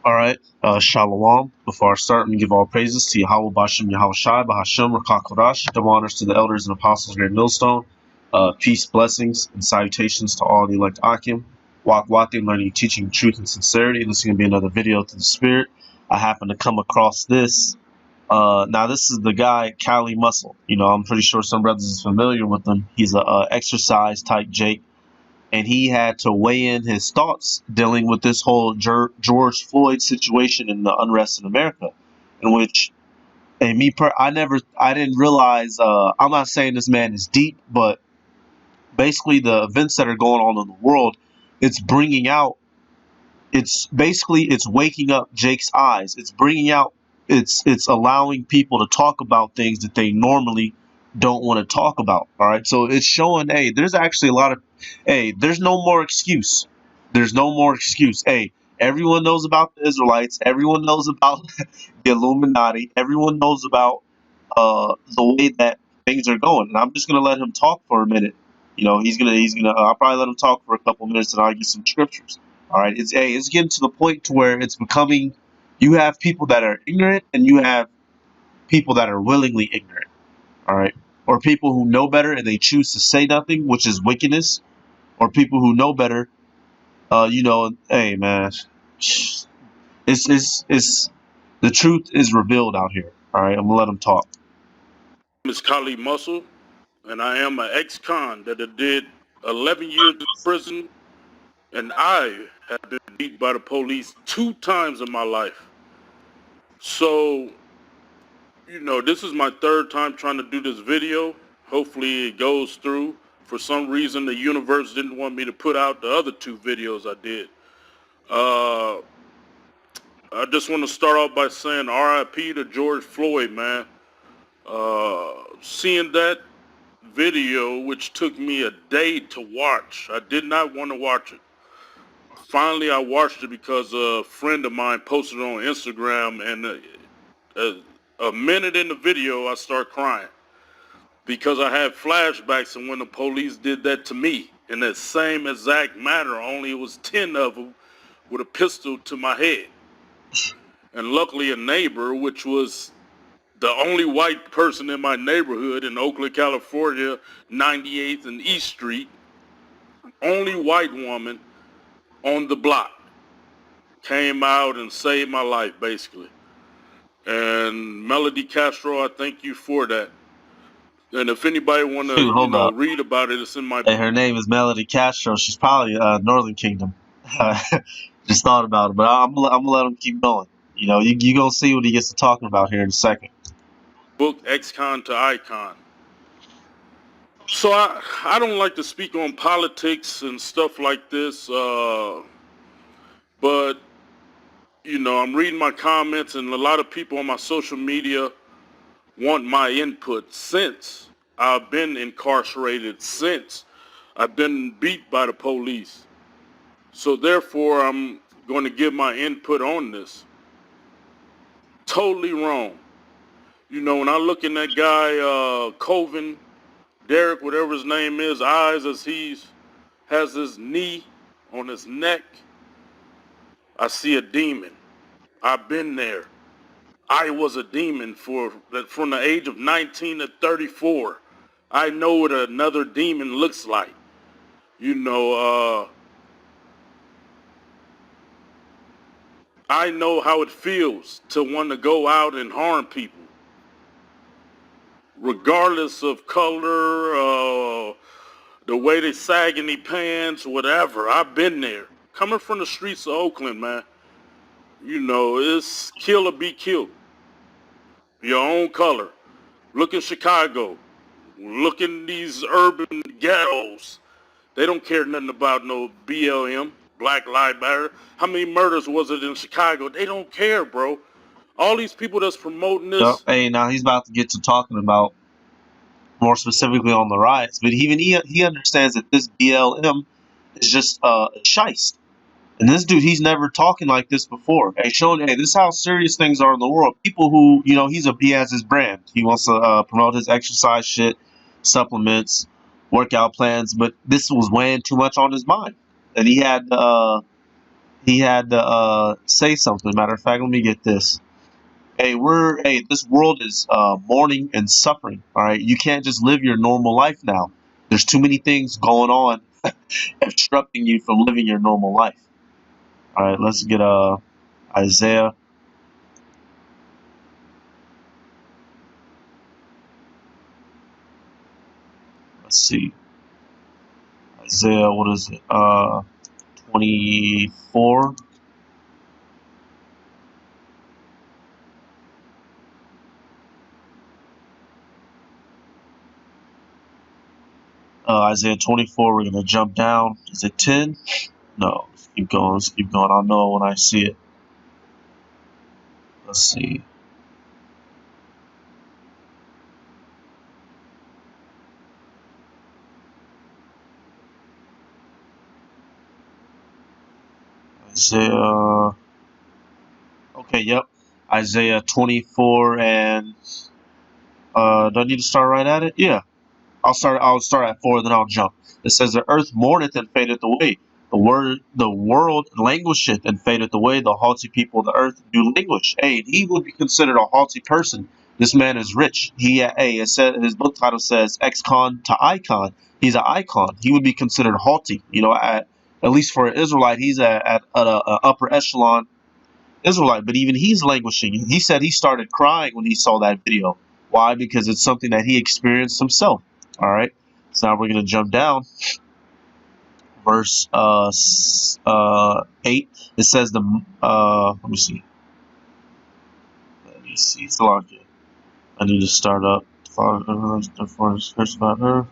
All right, Shalom. Before I start, I'm going to give all praises to Yahweh Bashem Yahweh Shai Bahashem Rakakodash. Double honors to the elders and apostles here at Millstone. Peace, blessings, and salutations to all the elect Akim. Walking, learning, teaching truth and sincerity. And this is going to be another video to the Spirit. I happen to come across this. Now, this is the guy, Kalimuscle. You know, I'm pretty sure some brothers is familiar with him. He's a exercise type Jake. And he had to weigh in his thoughts dealing with this whole George Floyd situation and the unrest in America, in which, and I didn't realize. I'm not saying this man is deep, but basically the events that are going on in the world, it's bringing out. It's waking up Jake's eyes. It's bringing out. It's allowing people to talk about things that they normally don't want to talk about. All right, so it's showing, hey, there's actually a lot of, hey, there's no more excuse. There's no more excuse. Hey, everyone knows about the Israelites. Everyone knows about the Illuminati. Everyone knows about the way that things are going. And I'm just gonna let him talk for a minute. You know, he's gonna. I'll probably let him talk for a couple minutes, and I'll give some scriptures. All right, it's getting to the point to where it's becoming. You have people that are ignorant, and you have people that are willingly ignorant. All right, or people who know better and they choose to say nothing, which is wickedness, or people who know better. Hey man, it's the truth is revealed out here. All right, I'm gonna let him talk. My name is Kalimuscle, and I am an ex-con that did 11 years in prison, and I have been beat by the police 2 times in my life. So, this is my 3rd time trying to do this video. Hopefully it goes through. For some reason, the universe didn't want me to put out the other 2 videos I did. I just want to start off by saying RIP to George Floyd, man. Seeing that video, which took me a day to watch. I did not want to watch it. Finally, I watched it because a friend of mine posted it on Instagram, and a minute in the video, I start crying because I had flashbacks of when the police did that to me in that same exact manner, only it was 10 of them with a pistol to my head. And luckily a neighbor, which was the only white person in my neighborhood in Oakland, California, 98th and East Street, only white woman on the block, came out and saved my life, basically. And Melody Castro, I thank you for that. And if anybody want to, read about it, it's in my book. Hey, her name is Melody Castro. She's probably Northern Kingdom. Just thought about it, but I'm gonna let him keep going. You know, you gonna see what he gets to talking about here in a second. Book ex-con to icon. So I don't like to speak on politics and stuff like this, but I'm reading my comments, and a lot of people on my social media want my input since I've been incarcerated, since I've been beat by the police. So therefore, I'm going to give my input on this. Totally wrong. When I look in that guy, Coven, Derek, whatever his name is, eyes as he has his knee on his neck, I see a demon. I've been there. I was a demon from the age of 19 to 34. I know what another demon looks like. I know how it feels to want to go out and harm people. Regardless of color, the way they sag in their pants, whatever. I've been there. Coming from the streets of Oakland, man. It's kill or be killed. Your own color. Look in Chicago. Look in these urban ghettos. They don't care nothing about no BLM, Black Lives Matter. How many murders was it in Chicago? They don't care, bro. All these people that's promoting this. Yep. Hey, now he's about to get to talking about more specifically on the riots, but even he understands that this BLM is just a shiest. And this dude, he's never talking like this before. Hey, showing, hey, this is how serious things are in the world. People who, he has his brand. He wants to promote his exercise shit, supplements, workout plans, but this was weighing too much on his mind. And he had he had to say something. Matter of fact, let me get this. Hey, this world is mourning and suffering. All right, you can't just live your normal life now. There's too many things going on obstructing you from living your normal life. All right, let's get Isaiah. Let's see, Isaiah. What is it? 24. Isaiah 24. We're gonna jump down. Is it 10? No. Let's keep going. Let's keep going. I'll know when I see it. Let's see. Isaiah. Okay. Yep. Isaiah 24 and do I need to start right at it? Yeah. I'll start at 4, then I'll jump. It says the earth mourneth and fadeth away. The world languisheth and fadeth away. The haughty people of the earth do languish. Hey, he would be considered a haughty person. This man is rich. It said his book title says ex-con to icon. He's an icon. He would be considered haughty. At least for an Israelite, he's at a upper echelon Israelite, but even he's languishing. He said he started crying when he saw that video. Why? Because it's something that he experienced himself. All right. So now we're going to jump down. Verse 8. It says let me see. Let me see. It's long. I need to start up. First about her.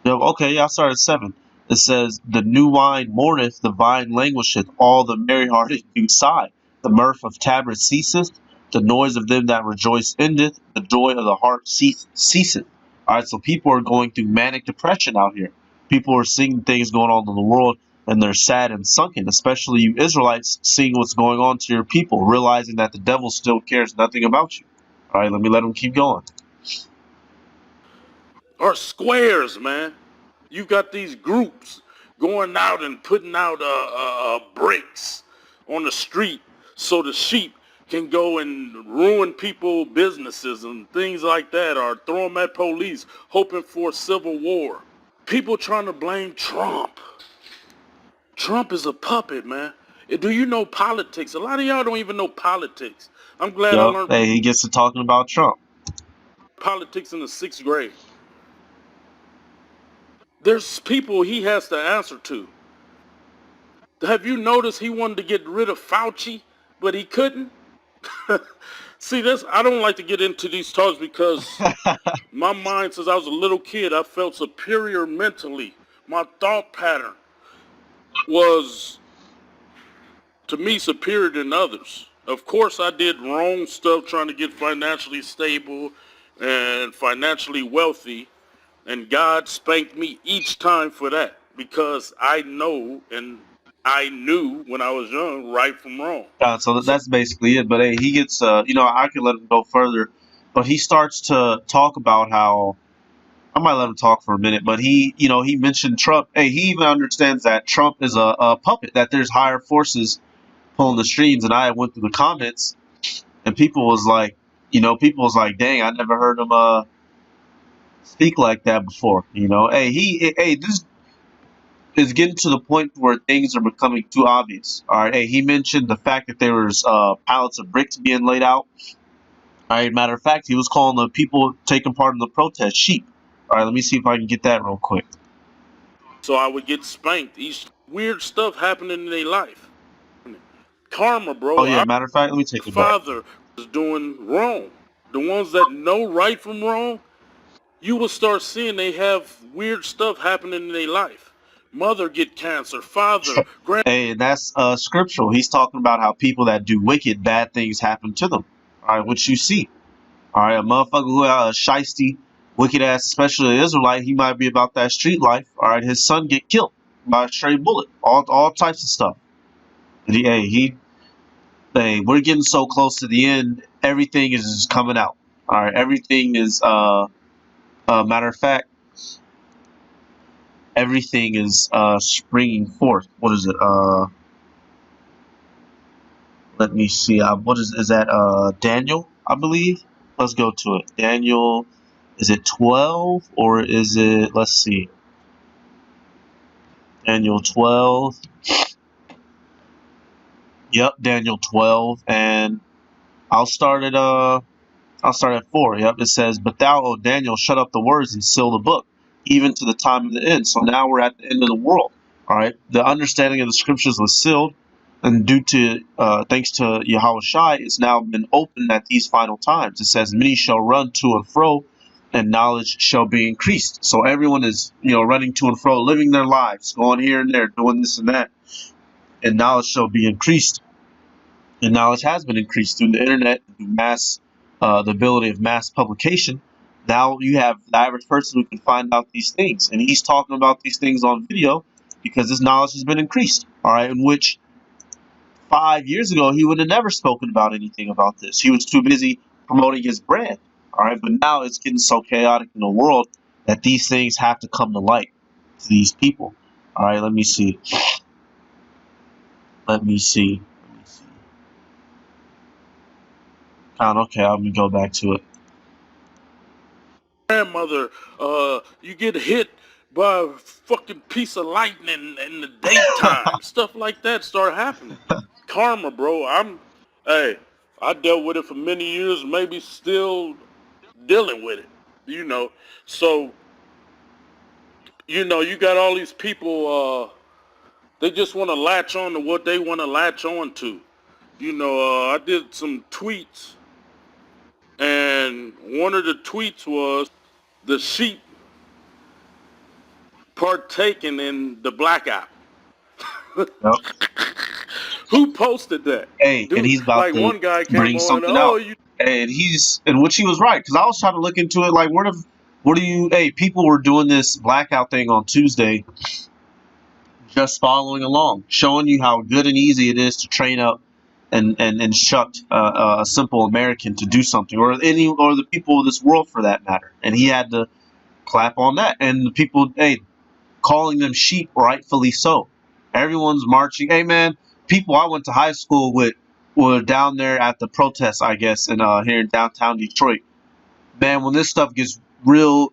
Yeah, okay, yeah, I started at 7. It says, the new wine mourneth, the vine languisheth, all the merry-hearted do sigh. The mirth of tabrets ceaseth, the noise of them that rejoice endeth, the joy of the heart ceaseth. All right, so people are going through manic depression out here. People are seeing things going on in the world, and they're sad and sunken, especially you Israelites seeing what's going on to your people, realizing that the devil still cares nothing about you. All right, let them keep going. Or squares, man. You got these groups going out and putting out bricks on the street so the sheep can go and ruin people's businesses and things like that, or throw them at police, hoping for civil war. People trying to blame Trump. Trump is a puppet, man. Do you know politics? A lot of y'all don't even know politics. I'm glad I Yup, learned hey, he gets to talking about Trump. politics in the 6th grade. There's people he has to answer to. Have you noticed he wanted to get rid of Fauci, but he couldn't? See, I don't like to get into these talks because my mind, since I was a little kid, I felt superior mentally. My thought pattern was, to me, superior than others. Of course, I did wrong stuff trying to get financially stable and financially wealthy, and God spanked me each time for that because I know and I knew when I was young right from wrong. So So, that's basically it. But hey, he gets, I could let him go further, but he starts to talk about how I might let him talk for a minute. But he mentioned Trump. Hey, he even understands that Trump is a puppet. That there's higher forces pulling the strings. And I went through the comments, and people was like, dang, I never heard him speak like that before. This is getting to the point where things are becoming too obvious. All right, hey, he mentioned the fact that there was pallets of bricks being laid out. All right, matter of fact, he was calling the people taking part in the protest sheep. All right, let me see if I can get that real quick. so I would get spanked. Each weird stuff happening in their life. Karma, Oh bro. yeah, Our matter of fact, let me take it back. father is doing wrong. The ones that know right from wrong, you will start seeing they have weird stuff happening in their life. Mother get cancer, father, grand. Hey, and that's scriptural. He's talking about how people that do wicked, bad things happen to them. All right, which you see. All right, a motherfucker who shisty, wicked ass, especially an Israelite, he might be about that street life. All right, his son get killed by a stray bullet. All types of stuff. And we're getting so close to the end. Everything is just coming out. All right, everything is matter of fact. everything is springing forth. What is it? Let me see. What is that? Daniel, I believe. Let's go to it. Daniel, is it 12 or is it? Let's see. Daniel 12. Yep, Daniel 12, and I'll start at I'll start at 4. Yep, it says, "But thou, O Daniel, shut up the words and seal the book, even to the time of the end." So now we're at the end of the world. All right, the understanding of the scriptures was sealed, and due to thanks to Yahweh Shai, it's now been opened at these final times. It says, "Many shall run to and fro, and knowledge shall be increased." So everyone is running to and fro, living their lives, going here and there, doing this and that, and knowledge shall be increased. And knowledge has been increased through the internet, through the ability of mass publication. Now you have the average person who can find out these things, and he's talking about these things on video because his knowledge has been increased. All right, in which 5 years ago he would have never spoken about anything about this. He was too busy promoting his brand. All right, but now it's getting so chaotic in the world that these things have to come to light to these people. All right, let me see. Let me see. Okay, I'm gonna go back to it. Grandmother, you get hit by a fucking piece of lightning in the daytime. Stuff like that start happening. Karma, bro. Hey, I dealt with it for many years, maybe still dealing with it, So, you got all these people, they just want to latch on to what they want to latch on to. I did some tweets, and one of the tweets was the sheep partaking in the blackout. Yep. Who posted that? Hey, and Dude, he's about like to one guy came bring on, something oh, out, and which he was right, because I was trying to look into it. Like, what do you? Hey, people were doing this blackout thing on Tuesday, just following along, showing you how good and easy it is to train up and instruct a simple American to do something, or the people of this world for that matter. And he had to clap on that, and the people, hey, calling them sheep, rightfully so. Everyone's marching. Hey, man, people I went to high school with were down there at the protests, I guess, in here in downtown Detroit. Man, when this stuff gets real,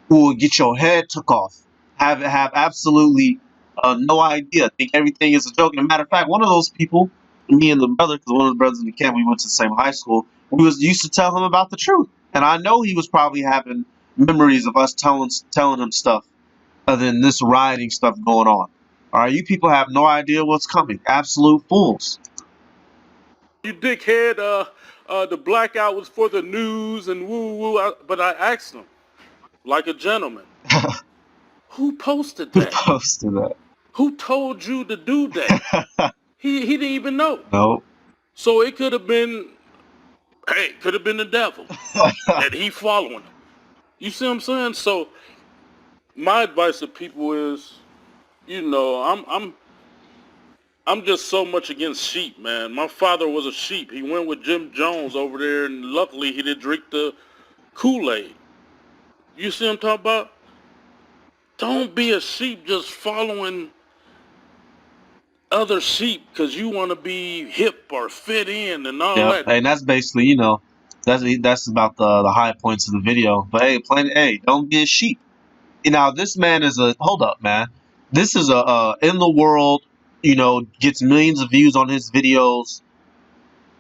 will get your head took off. Have absolutely no idea. Think everything is a joke. And a matter of fact, one of those people, me and the brother, because one of the brothers in the camp, we went to the same high school. We was used to tell him about the truth, and I know he was probably having memories of us telling him stuff other than this rioting stuff going on. All right, you people have no idea what's coming. Absolute fools. you dickhead, the blackout was for the news and woo woo. But I asked him, like a gentleman, who posted Who that? posted that? Who told you to do that? He didn't even know. No. So it could have been, could have been the devil that he following him. You see what I'm saying? So my advice to people is, I'm just so much against sheep, man. My father was a sheep. He went with Jim Jones over there, and luckily he didn't drink the Kool-Aid. You see what I'm talking about? Don't be a sheep just following other sheep because you want to be hip or fit in and all Yep, that. and that's basically, that's about the high points of the video. But hey, Planet A, don't be a sheep. This man is a hold up, man. This is a in the world, gets millions of views on his videos,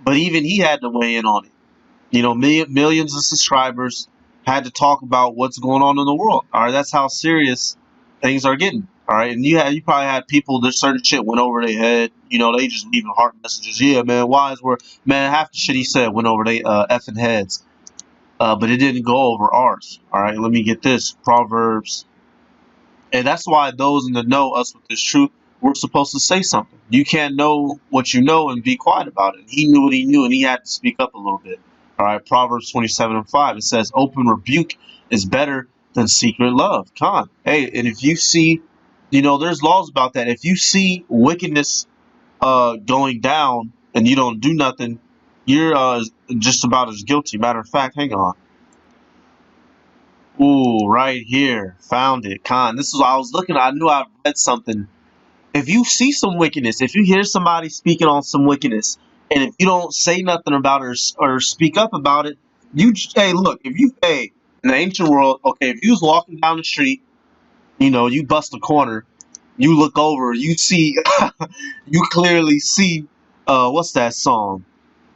but even he had to weigh in on it. Millions of subscribers had to talk about what's going on in the world. All right, that's how serious things are getting. All right, and you probably had people that certain shit went over their head. They just leaving heart messages. Yeah, man, man, half the shit he said went over their effing heads. But it didn't go over ours. All right, let me get this Proverbs. And that's why those in the know, us with this truth, we're supposed to say something. You can't know what you know and be quiet about it. He knew what he knew, and he had to speak up a little bit. All right, Proverbs 27:5. It says, "Open rebuke is better than secret love." Come on, hey, and if you see, there's laws about that. If you see wickedness going down and you don't do nothing, you're just about as guilty. Matter of fact, hang on. Ooh, right here. Found it. Con. This is what I was looking at. I knew I read something. If you see some wickedness, if you hear somebody speaking on some wickedness, and if you don't say nothing about it or speak up about it, hey, look, if you, hey, in the ancient world, okay, if you was walking down the street, you bust a corner, you look over, you see, you clearly see, what's that song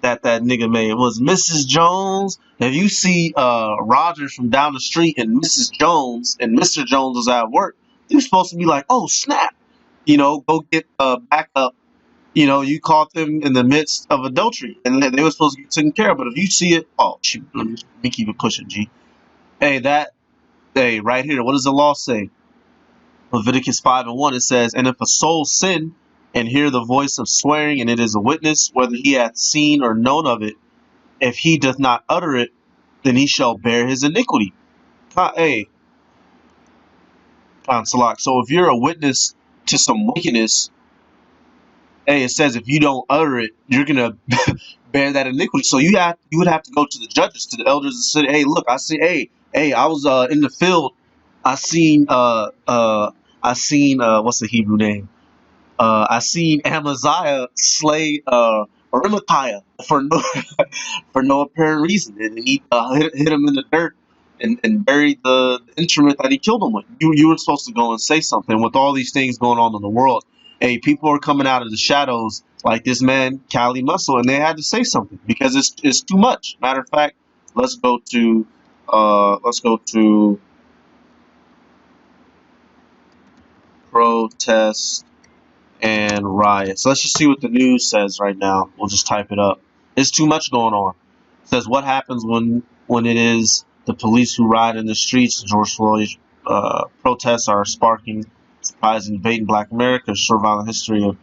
that nigga made? It was Mrs. Jones. If you see Rogers from down the street and Mrs. Jones and Mr. Jones was at work, you're supposed to be like, oh snap, go get back up. You caught them in the midst of adultery, and they were supposed to get taken care of. But if you see it, oh shoot, let me keep it pushing, G. Hey, right here, what does the law say? Leviticus 5:1, it says, and if a soul sin and hear the voice of swearing, and it is a witness, whether he hath seen or known of it, if he doth not utter it, then he shall bear his iniquity. Hey, Salak. So if you're a witness to some wickedness, hey, it says if you don't utter it, you're gonna bear that iniquity. So you would have to go to the judges, to the elders, and say, hey, look, I see, hey, I was in the field, I seen what's the Hebrew name? I seen Amaziah slay Arimathea for no for no apparent reason, and he hit him in the dirt and buried the instrument that he killed him with. You were supposed to go and say something. With all these things going on in the world, hey, people are coming out of the shadows like this man Kalimuscle, and they had to say something because it's too much. Matter of fact, let's go to protest and riots. Let's just see what the news says right now. We'll just type it up. There's too much going on. It says what happens when it is the police who ride in the streets. George Floyd protests are sparking surprising debate in Black America. Short violent history of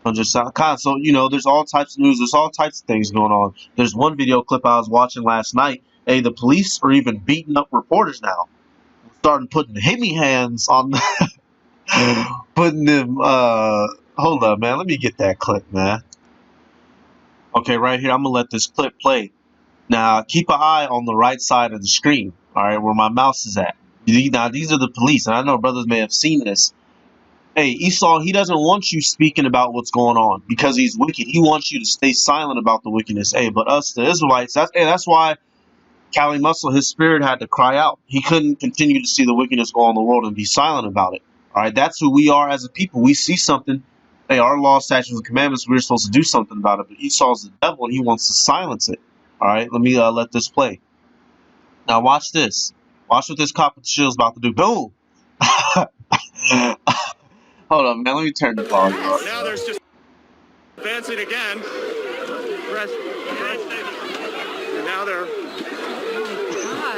hundreds. So there's all types of news. There's all types of things going on. There's one video clip I was watching last night. Hey, the police are even beating up reporters now. Starting putting hit me hands on putting them hold up, man. Let me get that clip, man. Okay, right here. I'm gonna let this clip play. Now, keep an eye on the right side of the screen. All right, where my mouse is at. Now, these are the police, and I know brothers may have seen this. Hey, Esau, he doesn't want you speaking about what's going on because he's wicked. He wants you to stay silent about the wickedness. Hey, but us, the Israelites, that's why Kalimuscle, his spirit had to cry out. He couldn't continue to see the wickedness go on in the world and be silent about it. All right, that's who we are as a people. We see something. Hey, our law, statutes, and commandments, we're supposed to do something about it. But Esau's the devil, and he wants to silence it. All right, let me let this play. Now watch this. Watch what this cop with the shield's about to do. Boom. Hold on, man. Let me turn the volume up. Now there's just advancing again. Press. And now they're.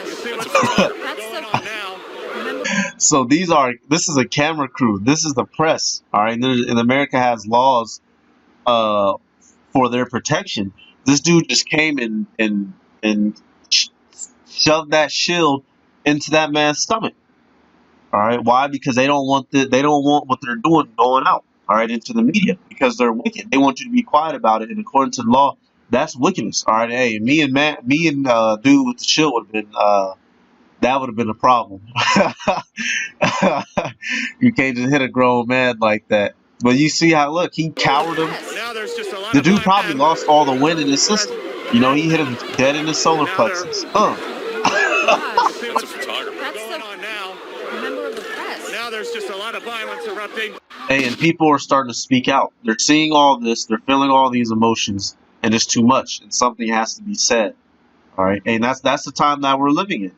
You see what's going on now. So this is a camera crew. This is the press. All right, and America has laws for their protection. This dude just came and shoved that shield into that man's stomach. All right, why? Because they don't want what they're doing going out. All right, into the media because they're wicked. They want you to be quiet about it, and according to the law, that's wickedness. All right, hey, me and dude with the shield would have been that would have been a problem. You can't just hit a grown man like that. But you see how, look, he cowered him. The dude probably lost all the wind in his system. He hit him dead in his solar plexus. Now there's just a lot of violence erupting. Hey, and people are starting to speak out. They're seeing all this. They're feeling all these emotions, and it's too much, and something has to be said. All right, and that's the time that we're living in.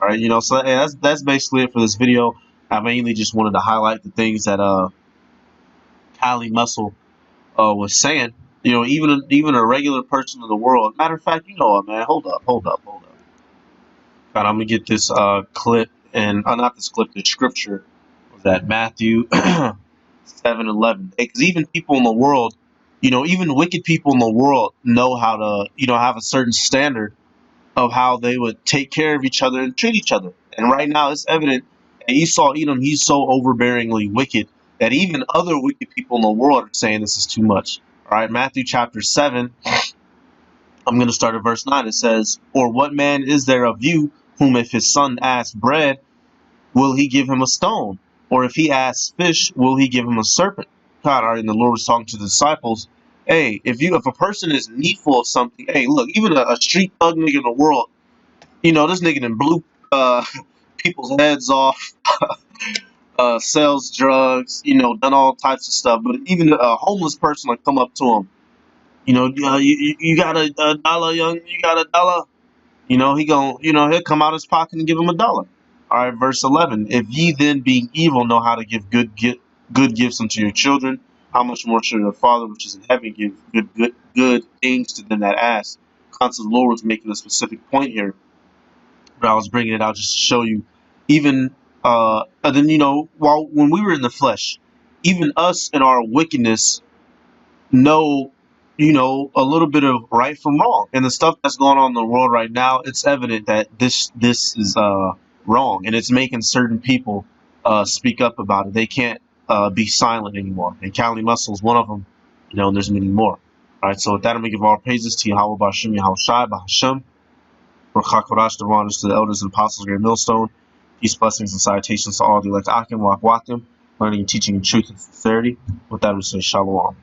All right, so hey, that's basically it for this video. I mainly just wanted to highlight the things that Kalimuscle was saying. Even a regular person in the world. Matter of fact, what, man? Hold up. God, I'm gonna get this clip and not this clip. The scripture was that Matthew 7:11. Because even people in the world, even wicked people in the world know how to have a certain standard of how they would take care of each other and treat each other. And right now it's evident that Esau Edom, he's so overbearingly wicked that even other wicked people in the world are saying this is too much. All right, Matthew chapter 7, I'm going to start at verse 9. It says, or what man is there of you, whom if his son asks bread, will he give him a stone? Or if he asks fish, will he give him a serpent? God, all right, and the Lord was talking to the disciples. Hey, if a person is needful of something, hey, look, even a street thug nigga in the world, this nigga done blew people's heads off, sells drugs, done all types of stuff. But even a homeless person will come up to him, you got a dollar, young, you got a dollar. He'll come out his pocket and give him a dollar. All right, verse 11. If ye then, being evil, know how to give good gifts unto your children, how much more shall your Father which is in heaven give good things to them that ask? Constantly, the Lord was making a specific point here, but I was bringing it out just to show you, even and then while when we were in the flesh, even us in our wickedness know, a little bit of right from wrong. And the stuff that's going on in the world right now, it's evident that this is wrong, and it's making certain people speak up about it. They can't be silent anymore. And Kalimuscle is one of them, and there's many more. All right, so with that, I'm going to give all praises to Yahweh Bashim Yahushai Bahashem, for Chakorash, the honors to the elders and apostles of Great Millstone. Peace, blessings, and salutations to all the elect Akim, Wakwakim, learning and teaching in truth and sincerity. With that, we say Shalom.